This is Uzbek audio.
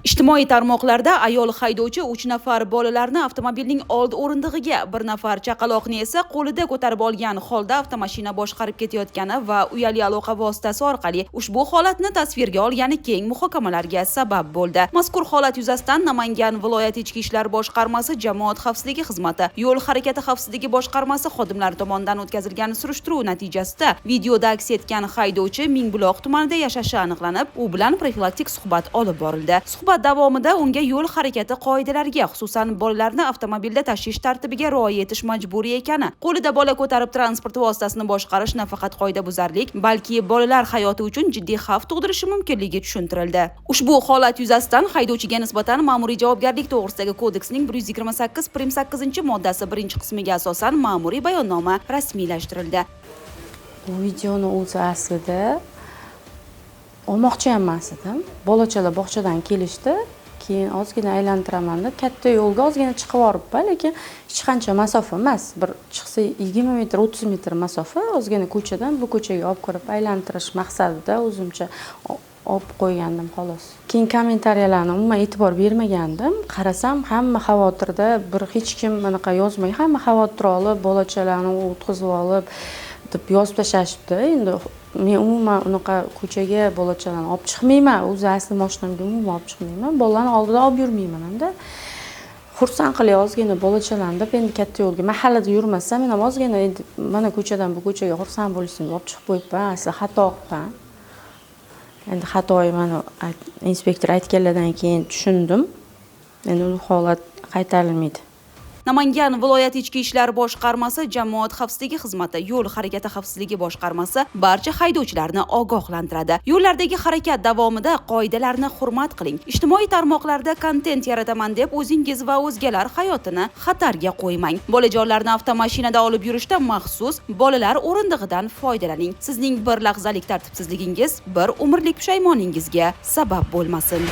Ijtimoiy tarmoqlarda ayol haydovchi 3 nafar bolalarni avtomobilning old o'rindig'iga, 1 nafar chaqaloqni esa qo'lida ko'tarib olgan holda avtomashina boshqarib ketayotgani va uyali aloqa vositasi orqali ushbu holatni tasvirga olgani keng muhokamalarga sabab bo'ldi. Mazkur holat yuzasidan Namangan viloyat ichki ishlar boshqarmasi jamoat xavfsizligi xizmati, yo'l harakati xavfsizligi boshqarmasi xodimlari tomonidan o'tkazilgan surishtiruv natijasida videoda aks etgan haydovchi Mingbuloq tumanida yashashi aniqlanib, u bilan profilaktik suhbat olib borildi. Suhbat davomida unga yo'l harakati qoidalariga, xususan bolalarni avtomobilda tashish tartibiga rioya etish majburiy ekani, qo'lida bola ko'tarib transport vositasini boshqarish nafaqat qoidabuzarlik, balki bolalar hayoti uchun jiddiy xavf tug'dirishi mumkinligi tushuntirildi. Ushbu holat yuzasidan haydovchiga nisbatan ma'muriy javobgarlik to'g'risidagi kodeksning 128-8-moddasi 1-qismiga asosan ma'muriy bayonnoma rasmiylashtirildi. Bu videoni o'zi aslida olmoqchi emas edim. Bolachalar bog'chadan kelishdi. Keyin ozgina aylantiraman deb katta yo'lga ozgina chiqib boribman, lekin hech qancha masofa emas. Bir chiqsa 20 metr, 30 metr masofa, ozgina ko'chadan bu ko'chaga olib kirib aylantirish maqsadida o'zimcha olib qo'ygandim xolos. Keyin kommentariyalarni umuman e'tibor bermagandim. Qarasam, hamma xavotirda, bir hech kim bunaqa yozmay, hamma xavotir olib, bolachalarni o'tkazib olib deb yozib tashlashibdi. Endi men umuman unaqa ko'chaga bolachalarni olib chiqmayman. O'zi asli mashinamga umuman olib chiqmayman. Bolalarni oldida olib yurmayman hamda. Xursand qilay ozgina bolachalarni deb endi katta yo'lga mahallada yurmasam, men ham ozgina endi mana ko'chadan bu ko'chaga xursand bo'lishsin deb olib chiqib qo'yibman. Asli xato qilibman. Endi xatoyi mana inspektor aytganlardan keyin tushundim. Endi u holat qaytarilmaydi. Namangan viloyat ichki ishlar boshqarmasi jamoat xavfsizligi xizmati, yo'l harakati xavfsizligi boshqarmasi barcha haydovchilarni ogohlantiradi. Yo'llardagi harakat davomida qoidalarni hurmat qiling. Ijtimoiy tarmoqlarda kontent yarataman deb o'zingiz va o'zgalar hayotini xatarga qo'ymang. Bolajonlarni avtomashinada olib yurishda maxsus bolalar o'rindig'idan foydalaning. Sizning bir lahzalik tartibsizligingiz bir umrlik pushaymoningizga sabab bo'lmasin.